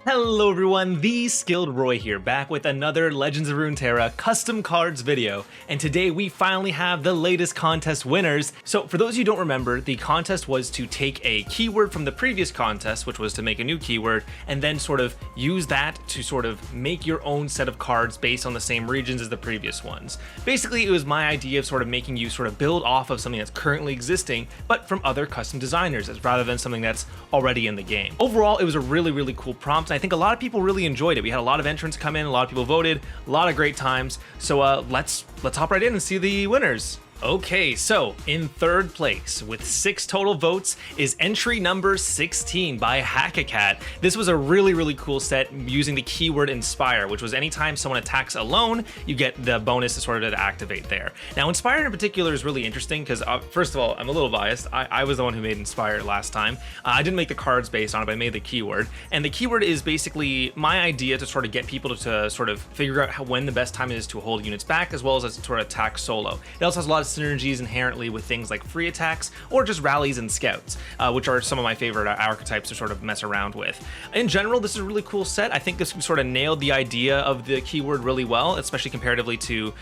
Hello everyone, the Skilled Roy here, back with another Legends of Runeterra custom cards video, and today we finally have the latest contest winners. So for those of you who don't remember, the contest was to take a keyword from the previous contest, which was to make a new keyword, and then sort of use that to sort of make your own set of cards based on the same regions as the previous ones. Basically, it was my idea of sort of making you sort of build off of something that's currently existing, but from other custom designers, rather than something that's already in the game. Overall, it was a really cool prompt. I think a lot of people really enjoyed it. We had a lot of entrants come in, a lot of people voted, a lot of great times. So let's hop right in and see the winners. Okay, so in third place with 6 total votes is entry number 16 by Hackacat. This was a really cool set using the keyword Inspire, which was anytime someone attacks alone, you get the bonus to sort of activate there. Now, Inspire in particular is really interesting because, first of all, I'm a little biased. I was the one who made Inspire last time. I didn't make the cards based on it, but I made the keyword. And the keyword is basically my idea to sort of get people to sort of figure out when the best time is to hold units back, as well as sort of attack solo. It also has a lot of synergies inherently with things like free attacks or just rallies and scouts, which are some of my favorite archetypes to sort of mess around with. In general, this is a really cool set. I think this sort of nailed the idea of the keyword really well, especially comparatively to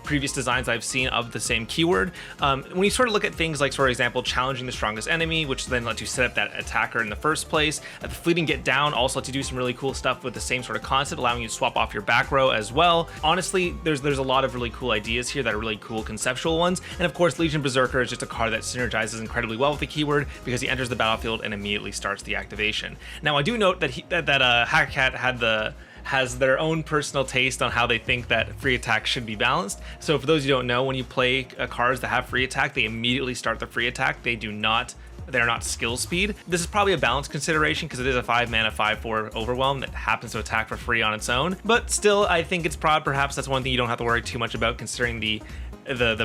previous designs I've seen of the same keyword. When you sort of look at things like, for example, challenging the strongest enemy, which then lets you set up that attacker in the first place. The fleeting get down also lets you do some really cool stuff with the same sort of concept, allowing you to swap off your back row as well. Honestly, there's a lot of really cool ideas here that are really cool conceptual ones. And of course, Legion Berserker is just a card that synergizes incredibly well with the keyword because he enters the battlefield and immediately starts the activation. Now, I do note that Hackacat has their own personal taste on how they think that free attack should be balanced. So for those who don't know, when you play cards that have free attack, they immediately start the free attack. They're not skill speed. This is probably a balance consideration because it is a 5-mana 5/4 overwhelm that happens to attack for free on its own. But still, I think it's perhaps that's one thing you don't have to worry too much about considering the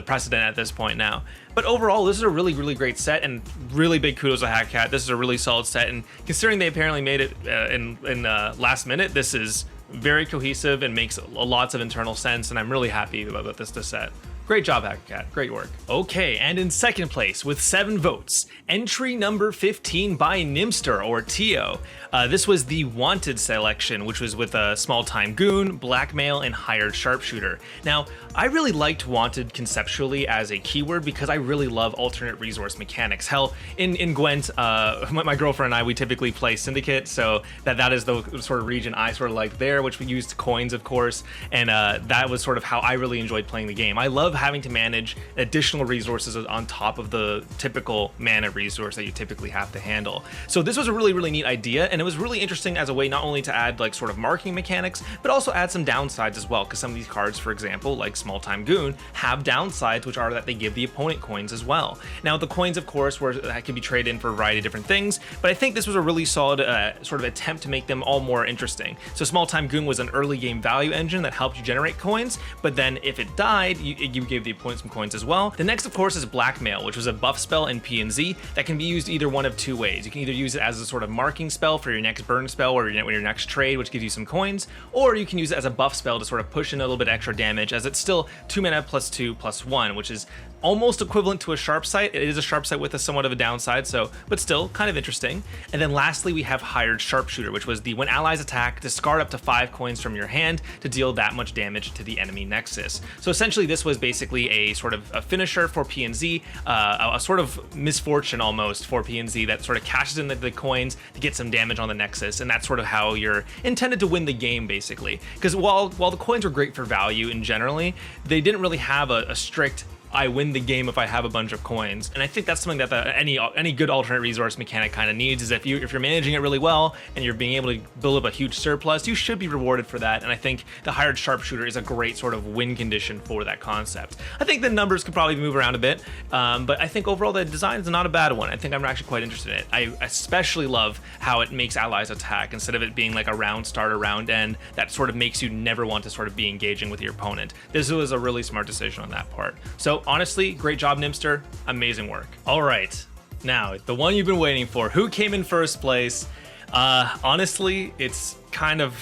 precedent at this point now. But overall, this is a really great set, and really big kudos to Hackacat. This is a really solid set, and considering they apparently made it in last minute, this is very cohesive and makes lots of internal sense, and I'm really happy about this set. Great job, Hackacat. Great work. Okay, and in second place with 7 votes, entry number 15 by Nimster or Tio. This was the Wanted selection, which was with a Small-Time Goon, Blackmail, and Hired Sharpshooter. Now, I really liked Wanted conceptually as a keyword because I really love alternate resource mechanics. Hell, in Gwent, my girlfriend and I, we typically play Syndicate, so that is the sort of region I sort of like there, which we used coins, of course, and that was sort of how I really enjoyed playing the game. I love having to manage additional resources on top of the typical mana resource that you typically have to handle. So this was a really neat idea, and it was really interesting as a way not only to add like sort of marking mechanics, but also add some downsides as well, because some of these cards, for example, like Small-Time Goon, have downsides, which are that they give the opponent coins as well. Now, the coins, of course, that can be traded in for a variety of different things, but I think this was a really solid sort of attempt to make them all more interesting. So Small-Time Goon was an early game value engine that helped you generate coins, but then if it died, you gave the opponent some coins as well. The next, of course, is Blackmail, which was a buff spell in P&Z that can be used either one of 2 ways. You can either use it as a sort of marking spell for your next burn spell or your next trade, which gives you some coins, or you can use it as a buff spell to sort of push in a little bit extra damage, as it's still 2 mana +2/+1, which is almost equivalent to a sharp sight. It is a sharp sight with a somewhat of a downside, but still kind of interesting. And then lastly, we have Hired Sharpshooter, which was the when allies attack, discard up to 5 coins from your hand to deal that much damage to the enemy nexus. So essentially, this was basically a sort of a finisher for P&Z, a sort of misfortune almost for P&Z that sort of cashes in the coins to get some damage on the nexus, and that's sort of how you're intended to win the game, basically. Because while the coins were great for value in generally, they didn't really have a strict I win the game if I have a bunch of coins. And I think that's something that any good alternate resource mechanic kind of needs, is if you're managing it really well and you're being able to build up a huge surplus, you should be rewarded for that. And I think the Hired Sharpshooter is a great sort of win condition for that concept. I think the numbers could probably move around a bit, but I think overall the design is not a bad one. I think I'm actually quite interested in it. I especially love how it makes allies attack instead of it being like a round start or round end that sort of makes you never want to sort of be engaging with your opponent. This was a really smart decision on that part. So honestly, great job, Nimster. Amazing work. All right, now the one you've been waiting for. Who came in first place? Honestly, it's kind of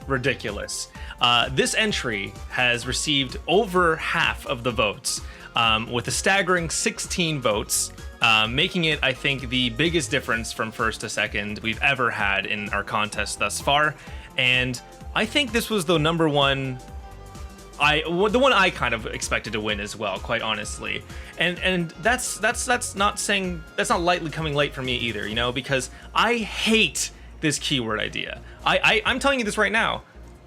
ridiculous. This entry has received over half of the votes. with a staggering 16 votes, making it, I think, the biggest difference from first to second we've ever had in our contest thus far. And I think this was the number one, the one I kind of expected to win as well, quite honestly. And that's not lightly coming late for me either, you know, because I hate this keyword idea. I'm telling you this right now.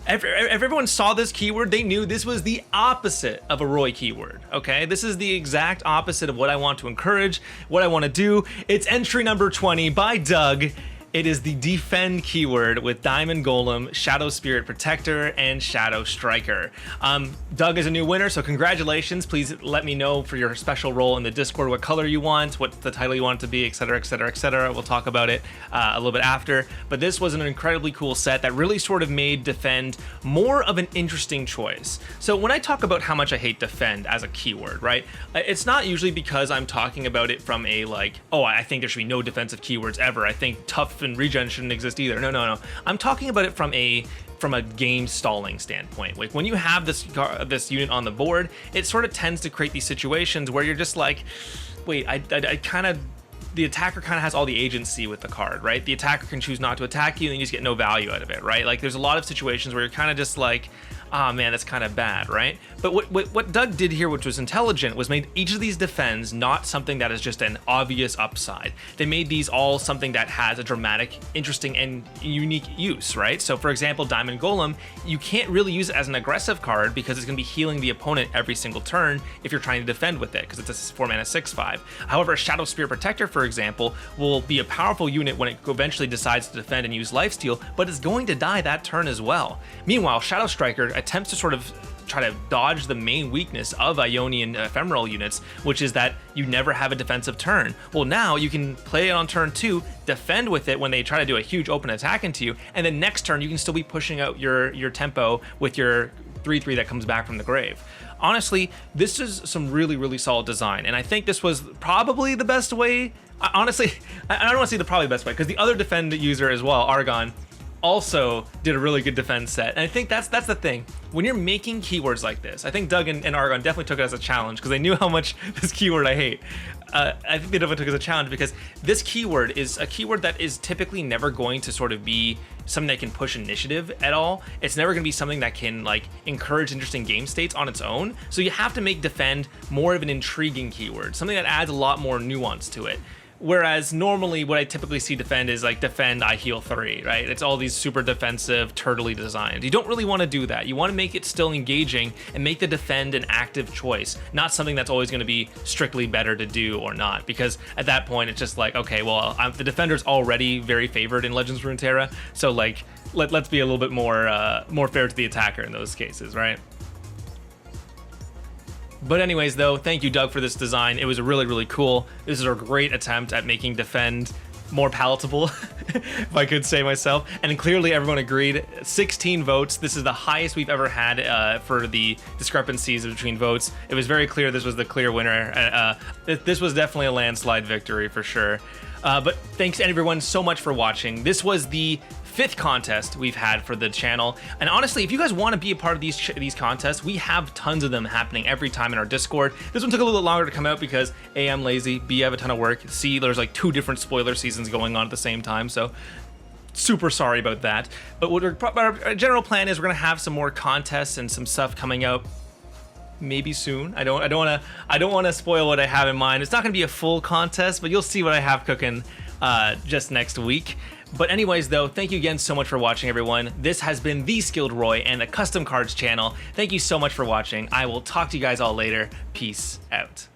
If everyone saw this keyword, they knew this was the opposite of a Roy keyword, okay? This is the exact opposite of what I want to encourage, what I want to do. It's entry number 20 by Doug. It is the defend keyword with Diamond Golem, Shadow Spirit Protector, and Shadow Striker. Doug is a new winner, so congratulations. Please let me know for your special role in the Discord what color you want, what the title you want it to be, etc, etc, etc. We'll talk about it a little bit after. But this was an incredibly cool set that really sort of made defend more of an interesting choice. So when I talk about how much I hate defend as a keyword, right, it's not usually because I'm talking about it from a like, oh, I think there should be no defensive keywords ever. I think tough and regen shouldn't exist either. No. I'm talking about it from a game stalling standpoint. Like when you have this unit on the board, it sort of tends to create these situations where you're just like, wait, the attacker kind of has all the agency with the card, right? The attacker can choose not to attack you and you just get no value out of it, right? Like there's a lot of situations where you're kind of just like, oh man, that's kind of bad, right? But what Doug did here, which was intelligent, was made each of these defends not something that is just an obvious upside. They made these all something that has a dramatic, interesting, and unique use, right? So for example, Diamond Golem, you can't really use it as an aggressive card because it's going to be healing the opponent every single turn if you're trying to defend with it, because it's a 4-mana 6/5. However, Shadow Spirit Protector, for example, will be a powerful unit when it eventually decides to defend and use lifesteal, but it's going to die that turn as well. Meanwhile, Shadow Striker attempts to sort of try to dodge the main weakness of Ionian ephemeral units, which is that you never have a defensive turn. Well, now you can play it on turn 2, defend with it when they try to do a huge open attack into you, and then next turn you can still be pushing out your tempo with your 3/3 that comes back from the grave. Honestly, this is some really solid design, and I think this was probably the best way. Honestly, I don't want to say the probably best way, because the other defend user as well, Argon, also did a really good defense set. And I think that's the thing. When you're making keywords like this, I think Doug and Argon definitely took it as a challenge because they knew how much this keyword I hate. I think they definitely took it as a challenge because this keyword is a keyword that is typically never going to sort of be something that can push initiative at all. It's never going to be something that can like encourage interesting game states on its own. So you have to make defend more of an intriguing keyword, something that adds a lot more nuance to it. Whereas normally what I typically see defend is like defend, I heal 3, right? It's all these super defensive, turtly designs. You don't really want to do that. You want to make it still engaging and make the defend an active choice, not something that's always going to be strictly better to do or not. Because at that point, it's just like, okay, well, the defender's already very favored in Legends of Runeterra, so like let's be a little bit more fair to the attacker in those cases, right? But anyways, though, thank you, Doug, for this design. It was really cool. This is a great attempt at making defend more palatable, if I could say myself. And clearly everyone agreed. 16 votes. This is the highest we've ever had for the discrepancies between votes. It was very clear this was the clear winner. This was definitely a landslide victory for sure. But thanks everyone so much for watching. This was the 5th contest we've had for the channel, and honestly, if you guys want to be a part of these contests, we have tons of them happening every time in our Discord. This one took a little bit longer to come out because A, I'm lazy, B, I have a ton of work, C, there's like 2 different spoiler seasons going on at the same time, so super sorry about that. But our general plan is we're gonna have some more contests and some stuff coming out maybe soon. I don't want to spoil what I have in mind. It's not gonna be a full contest, but you'll see what I have cooking just next week. But anyways, though, thank you again so much for watching, everyone. This has been The Skilled Roy and the Custom Cards channel. Thank you so much for watching. I will talk to you guys all later. Peace out.